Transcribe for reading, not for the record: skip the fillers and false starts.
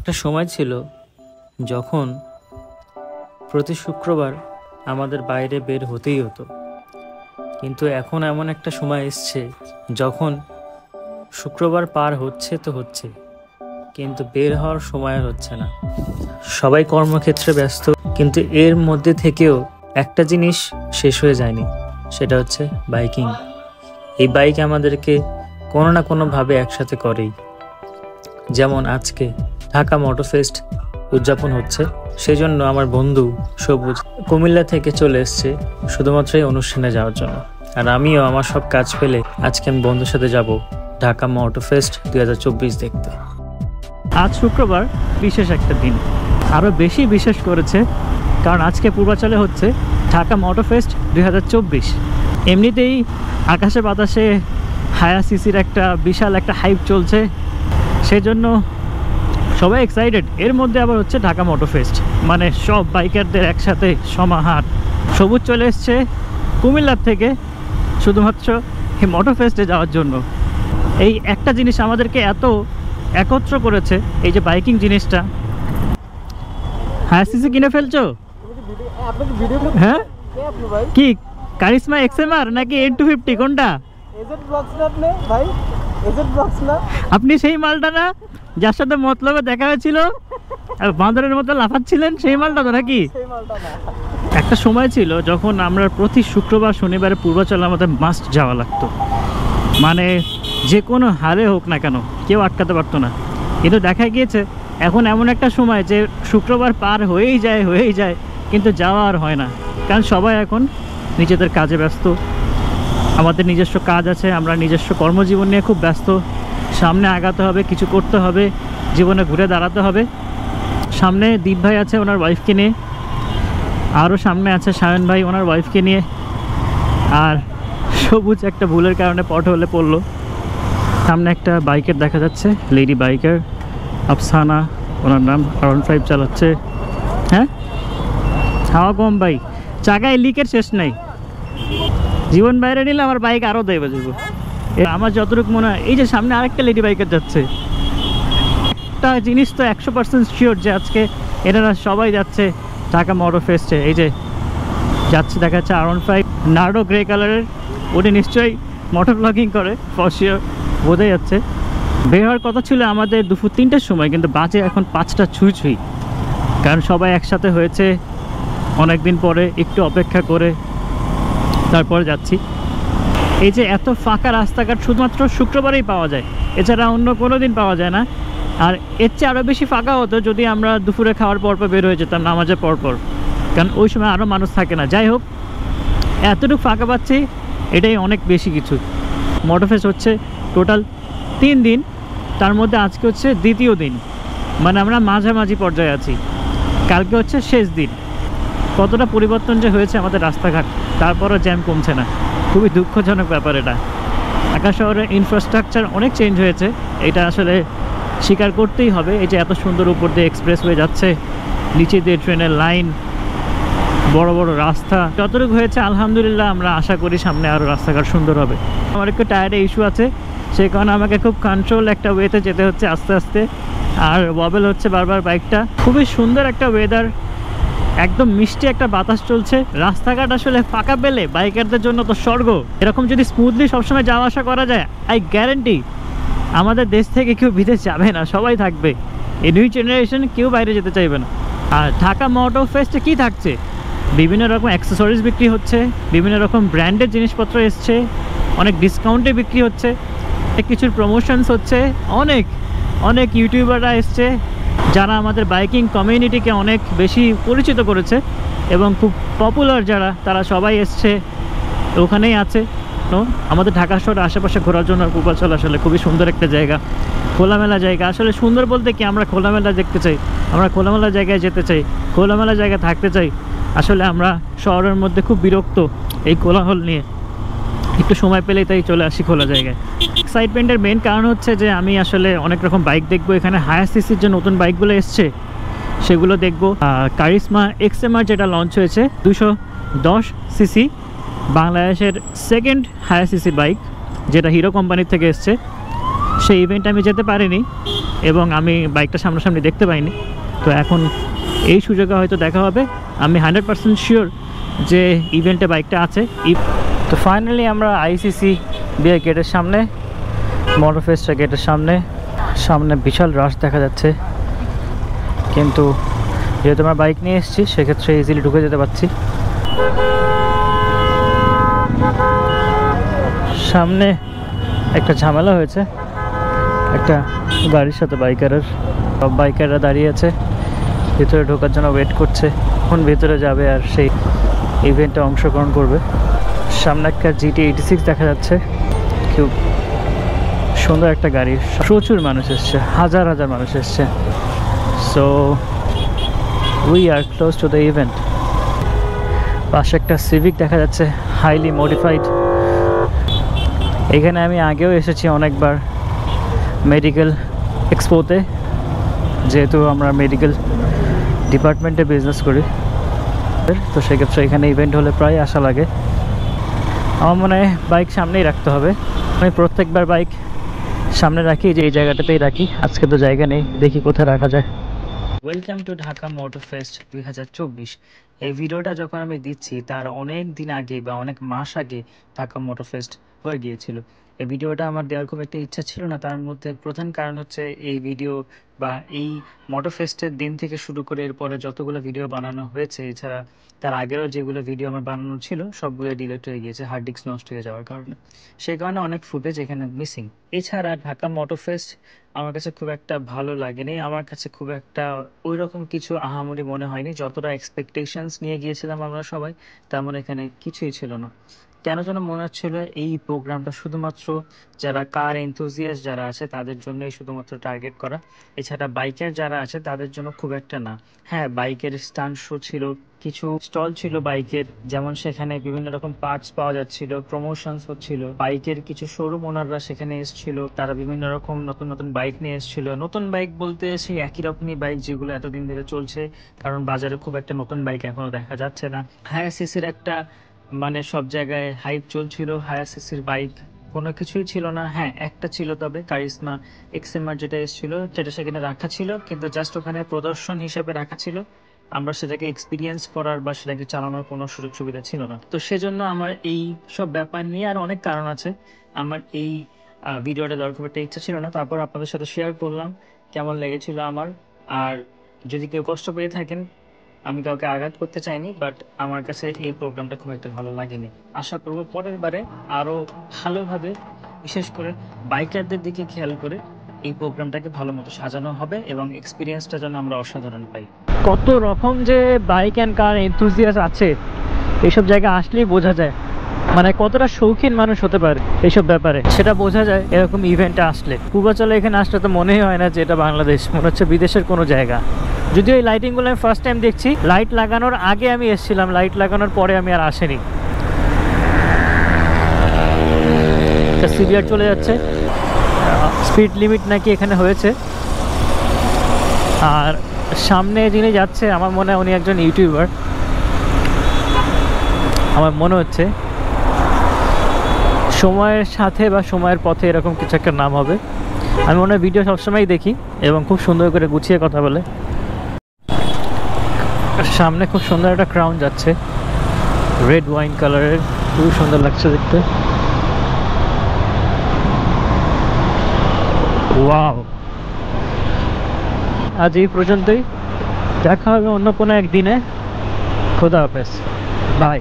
একটা সময় ছিল যখন প্রতি শুক্রবার আমাদের বাইরে বের হতেই হতো, কিন্তু এখন এমন একটা সময় এসছে যখন শুক্রবার পার হচ্ছে তো হচ্ছে, কিন্তু বের হওয়ার সময় আর হচ্ছে না। সবাই কর্মক্ষেত্রে ব্যস্ত, কিন্তু এর মধ্যে থেকেও একটা জিনিস শেষ হয়ে যায়নি, সেটা হচ্ছে বাইকিং। এই বাইক আমাদেরকে কোনো না কোনোভাবে একসাথে করেই। যেমন আজকে ঢাকা মোটর ফেস্ট উদযাপন হচ্ছে, সেই জন্য আমার বন্ধু সবুজ কুমিল্লা থেকে চলে এসছে শুধুমাত্র এই অনুষ্ঠানে যাওয়ার জন্য। আর আমিও আমার সব কাজ ফেলে আজকে আমি বন্ধুর সাথে যাব ঢাকা মোটর ফেস্ট 2024 দেখতে। আজ শুক্রবার বিশেষ একটা দিন, আরও বেশি বিশেষ করেছে কারণ আজকে পূর্বাচলে হচ্ছে ঢাকা মোটর ফেস্ট 2024। এমনিতেই আকাশে বাতাসে হায়া সিসির একটা বিশাল একটা হাইপ চলছে, সেজন্য সবাই এক্সাইটেড। এর মধ্যে আবার হচ্ছে ঢাকা মোটর ফেস্ট, মানে সব বাইকারদের একসাথে সমাহার। সবুজ চলে এসছে কুমিল্লার থেকে শুধুমাত্র এই মোটর ফেস্টে যাওয়ার জন্য। এই একটা জিনিস আমাদেরকে এত একত্র করেছে, এই যে বাইকিং জিনিসটা। হ্যাঁ, সিসি কিনে ফেলছো? হ্যাঁ, কি কারিশমা XMR নাকি 8-250 কোনটা? আপনি সেই মালটা না যার সাথে মতলবে দেখা হয়েছিল আর বাঁদরের মতো লাফাচ্ছিলেন, সেই মালটা তো নাকি? একটা সময় ছিল যখন আমরা প্রতি শুক্রবার শনিবারে পূর্বাচলে আমাদের মাস্ট যাওয়া লাগতো, মানে যে কোনো হারে হোক না কেন কেউ আটকাতে পারতো না। কিন্তু দেখা গিয়েছে এখন এমন একটা সময় যে শুক্রবার পার হয়েই যায় কিন্তু যাওয়া আর হয় না, কারণ সবাই এখন নিজেদের কাজে ব্যস্ত। আমাদের নিজস্ব কাজ আছে, আমরা নিজস্ব কর্মজীবন নিয়ে খুব ব্যস্ত। সামনে আগাতে হবে, কিছু করতে হবে, জীবনে ঘুরে দাঁড়াতে হবে। সামনে দীপ ভাই আছে ওনার ওয়াইফকে নিয়ে, আরও সামনে আছে সায়ন ভাই ওনার ওয়াইফকে নিয়ে, আর সবুজ একটা ভুলের কারণে পট হলে পড়লো। সামনে একটা বাইকের দেখা যাচ্ছে, লেডি বাইকার আফসানা ওনার নাম, R15 চালাচ্ছে। হ্যাঁ, হাওয়া কম ভাই, চাকায় লিকের শেষ নাই। জীবন বাইরে নিলে আমার বাইক আরও দেবে যাবো। আমার যতটুকু মনে হয় এই যে সামনে আরেকটা লেডি বাইকার যাচ্ছে, একটা জিনিস তো 100% শিওর যে আজকে এনারা সবাই যাচ্ছে ঢাকা মোটর ফেস্টে। এই যে যাচ্ছে দেখা যাচ্ছে R15 নার্ডো গ্রে কালারের, উনি নিশ্চয়ই মোটর ব্লগিং করে, ফর শিওর বোঝা যাচ্ছে। বের হওয়ার কথা ছিল আমাদের দুপুর 3টার সময়, কিন্তু বাজে এখন 5টা ছুঁই, কারণ সবাই একসাথে হয়েছে অনেক দিন পরে, একটু অপেক্ষা করে তারপরে যাচ্ছি। এই যে এত ফাঁকা রাস্তাঘাট শুধুমাত্র শুক্রবারেই পাওয়া যায়, এছাড়া অন্য কোনো দিন পাওয়া যায় না। আর এর চেয়ে আরও বেশি ফাঁকা হতো যদি আমরা দুপুরে খাওয়ার পর বের হয়ে যেতাম নামাজের পরপর, কারণ ওই সময় আরও মানুষ থাকে না। যাই হোক, এতটুকু ফাঁকা পাচ্ছি এটাই অনেক বেশি কিছু। মোটর ফেস্ট হচ্ছে টোটাল 3 দিন, তার মধ্যে আজকে হচ্ছে দ্বিতীয় দিন, মানে আমরা মাঝামাঝি পর্যায়ে আছি। কালকে হচ্ছে শেষ দিন। কতটা পরিবর্তন যে হয়েছে আমাদের রাস্তাঘাট, তারপরও জ্যাম কমছে না, খুবই দুঃখজনক ব্যাপার এটা। ঢাকা শহরের ইনফ্রাস্ট্রাকচার অনেক চেঞ্জ হয়েছে, এটা আসলে স্বীকার করতেই হবে। এই যে এত সুন্দর উপর দিয়ে এক্সপ্রেসওয়ে যাচ্ছে, নিচে দিয়ে ট্রেনের লাইন, বড় বড় রাস্তা, যতটুকু হয়েছে আলহামদুলিল্লাহ। আমরা আশা করি সামনে আরও রাস্তাঘাট সুন্দর হবে। আমার একটু টায়ারে ইস্যু আছে, সেই কারণে আমাকে খুব কন্ট্রোল একটা ওয়েতে যেতে হচ্ছে আস্তে আস্তে, আর ওয়াবেল হচ্ছে বারবার বাইকটা। খুবই সুন্দর একটা ওয়েদার, একদম মিষ্টি একটা বাতাস চলছে। রাস্তাঘাট আসলে ফাঁকা পেলে বাইকারদের জন্য তো স্বর্গ। এরকম যদি স্মুথলি সবসময় যাওয়া আসা করা যায়, আই গ্যারেন্টি আমাদের দেশ থেকে কেউ বিদেশ যাবে না, সবাই থাকবে। এই নিউ জেনারেশন কেউ বাইরে যেতে চাইবে না। আর ঢাকা মোটর ফেস্টে কী থাকছে, বিভিন্ন রকম অ্যাক্সেসরিজ বিক্রি হচ্ছে, বিভিন্ন রকম ব্র্যান্ডের জিনিসপত্র এসছে, অনেক ডিসকাউন্টে বিক্রি হচ্ছে, কিছুর প্রমোশনস হচ্ছে, অনেক ইউটিউবাররা এসছে যারা আমাদের বাইকিং কমিউনিটিকে অনেক বেশি পরিচিত করেছে, এবং খুব পপুলার যারা, তারা সবাই এসছে, ওখানেই আছে। আমাদের ঢাকা শহরের আশেপাশে ঘোরার জন্য পূর্বাচল আসলে খুবই সুন্দর একটা জায়গা, খোলামেলা জায়গা। আসলে সুন্দর বলতে কি, আমরা খোলামেলা দেখতে চাই, আমরা খোলামেলা জায়গায় যেতে চাই, খোলামেলা জায়গায় থাকতে চাই। আসলে আমরা শহরের মধ্যে খুব বিরক্ত এই কোলাহল নিয়ে, একটু সময় পেলেই তাই চলে আসি খোলা জায়গায়। এক্সাইটমেন্টের মেন কারণ হচ্ছে যে আমি আসলে অনেক রকম বাইক দেখবো। এখানে হায়ার সিসির যে নতুন বাইকগুলো এসছে সেগুলো দেখবো। কারিশমা XMR যেটা লঞ্চ হয়েছে 210 সিসি, বাংলাদেশের সেকেন্ড হায়ার সিসি বাইক, যেটা হিরো কোম্পানির থেকে এসছে। সেই ইভেন্টে আমি যেতে পারিনি, এবং আমি বাইকটা সামনাসামনি দেখতে পাইনি। তো এখন এই সুযোগে হয়তো দেখা হবে। আমি 100% শিওর যে ইভেন্টে বাইকটা আছে। তো ফাইনালি আমরা আইসিসি বিয়ে গেটের সামনে, মোটর ফেস্টের গেটের সামনে বিশাল রাশ দেখা যাচ্ছে, কিন্তু যেহেতু আমরা বাইক নিয়ে এসেছি সেক্ষেত্রে ইজিলি ঢুকে যেতে পারছি। সামনে একটা ঝামেলা হয়েছে একটা গাড়ির সাথে বাইকারের। সব বাইকাররা দাঁড়িয়ে আছে, ভিতরে ঢোকার জন্য ওয়েট করছে, এখন ভিতরে যাবে আর সেই ইভেন্টে অংশগ্রহণ করবে। সামনে একটা GT86 দেখা যাচ্ছে, খুব সুন্দর একটা গাড়ি। প্রচুর মানুষ এসছে, হাজার হাজার মানুষ এসছে। So we are close to the event. পাশে একটা সিভিক দেখা যাচ্ছে, হাইলি মডিফাইড। এখানে আমি আগেও এসেছি অনেকবার মেডিকেল এক্সপোতে, যেহেতু আমরা মেডিকেল ডিপার্টমেন্টে বিজনেস করি। তো সেক্ষেত্রে এখানে ইভেন্ট হলে প্রায় আসা লাগে। আমার মনে হয় বাইক সামনেই রাখতে হবে। আমি প্রত্যেকবার বাইক সামনে রাখি, যে এই জায়গাটাতেই রাখি। আজকে তো জায়গা নেই, দেখি কোথায় রাখা যায়। Welcome to Dhaka motor fest 2024। এই ভিডিওটা যখন আমি দিচ্ছি তার অনেক দিন আগে বা অনেক মাস আগে ঢাকা মোটর ফেস্ট হয়ে গিয়েছিল। এই ভিডিওটা আমার দেওয়ার খুব একটা ইচ্ছা ছিল না। তার মধ্যে প্রধান কারণ হচ্ছে এই ভিডিও বা এই মোটর ফেস্টের দিন থেকে শুরু করে এরপরে যতগুলো ভিডিও বানানো হয়েছে, এছাড়া তার আগেরও যেগুলো ভিডিও আমার বানানো ছিল সবগুলো ডিলিট হয়ে গিয়েছে হার্ড ডিস্ক নষ্ট হয়ে যাওয়ার কারণে। সেই কারণে অনেক ফুটেজ এখানে মিসিং। এছাড়া ঢাকা মোটর ফেস্ট আমার কাছে খুব একটা ভালো লাগেনি। আমার কাছে খুব একটা ওই রকম কিছু আহামরি মনে হয়নি। যতটা এক্সপেকটেশনস নিয়ে গিয়েছিলাম আমরা সবাই, তেমন এখানে কিছুই ছিল না। কেন যেন মনে হচ্ছিল এই প্রোগ্রামটা শুধুমাত্র যারা কার এনথুজিয়াস্ট যারা আছে তাদের জন্যই শুধুমাত্র টার্গেট করা, এছাড়া বাইকার যারা আছে তাদের জন্য খুব একটা না। হ্যাঁ, বাইকের স্টান্ট শো ছিল, কিছু স্টল ছিল বাইকের, যেমন সেখানে বিভিন্ন রকম পার্টস পাওয়া যাচ্ছিল, প্রমোশনস হচ্ছিল, বাইকের কিছু শোরুম ওনাররা সেখানে এসেছিল, তারা বিভিন্ন রকম নতুন নতুন বাইক নিয়ে এসেছিল। নতুন বাইক বলতে সেই একই রকমই বাইক যেগুলো এতদিন ধরে চলছে, কারণ বাজারে খুব একটা নতুন বাইক এখনো দেখা যাচ্ছে না। হায়ার সিসির একটা মানে সব জায়গায় হাইপ চলছিল, হায়ার সিসির বাইক কোনো কিছুই ছিল না। হ্যাঁ, একটা ছিল, তবে কারিজমা এক্সএমআর যেটা এসেছিল সেটা সেখানে রাখা ছিল, কিন্তু জাস্ট ওখানে প্রদর্শন হিসেবে রাখা ছিল। আমরা সেটাকে এক্সপিরিয়েন্স করার বা সেটাকে চালানোর কোনো সুযোগ সুবিধা ছিল না। তো সেজন্য আমার এই সব ব্যাপার নিয়ে আর অনেক কারণ আছে, আমার এই ভিডিওটা দেওয়ার খুব একটা ইচ্ছা ছিল না। তারপর আপনাদের সাথে শেয়ার করলাম কেমন লেগেছিল আমার। আর যদি কেউ কষ্ট পেয়ে থাকেন, আমি কাউকে আঘাত করতে চাইনি, বাট আমার কাছে এই প্রোগ্রামটা খুব একটা ভালো লাগেনি। আশা করবো পরের বারে আরও ভালোভাবে, বিশেষ করে বাইকারদের দিকে খেয়াল করে এই প্রোগ্রামটাকে ভালো মতো সাজানো হবে এবং এক্সপিরিয়েন্সটা যেন আমরা অসাধারণ পাই। কত রকম যে বাইক অ্যান্ড কার এনথুজিয়াস্ট আছে এইসব জায়গায় আসলেই বোঝা যায়, মানে কতটা শৌখিন মানুষ হতে পারে এইসব ব্যাপারে, সেটা বোঝা যায় এরকম ইভেন্টে আসলে। পূর্বাচলে এখানে আসলে তো মনেই হয় না যে এটা বাংলাদেশ, মনে হচ্ছে বিদেশের কোনো জায়গা। যদিও এই লাইটিংগুলো আমি ফার্স্ট টাইম দেখছি। লাইট লাগানোর আগে আমি এসেছিলাম, লাইট লাগানোর পরে আমি আর আসিনি। সিভিআর চলে যাচ্ছে, স্পিড লিমিট নাকি এখানে হয়েছে। আর সামনে যিনি যাচ্ছে আমার মনে হয় উনি একজন ইউটিউবার, আমার মনে হচ্ছে। সময়ের সাথে বা সময়ের পথে এরকম কিছু একটা নাম হবে। আমি মনে হয় ভিডিও সবসময়ই দেখি এবং খুব সুন্দর করে গুছিয়ে কথা বলে। সামনে খুব সুন্দর একটা ক্রাউন যাচ্ছে, রেড ওয়াইন কালারের, খুবই সুন্দর লাগছে দেখতে। ওয়াও! আজ এই পর্যন্তই, দেখা হবে অন্য কোনো একদিনে। খোদা হাফেজ, বাই।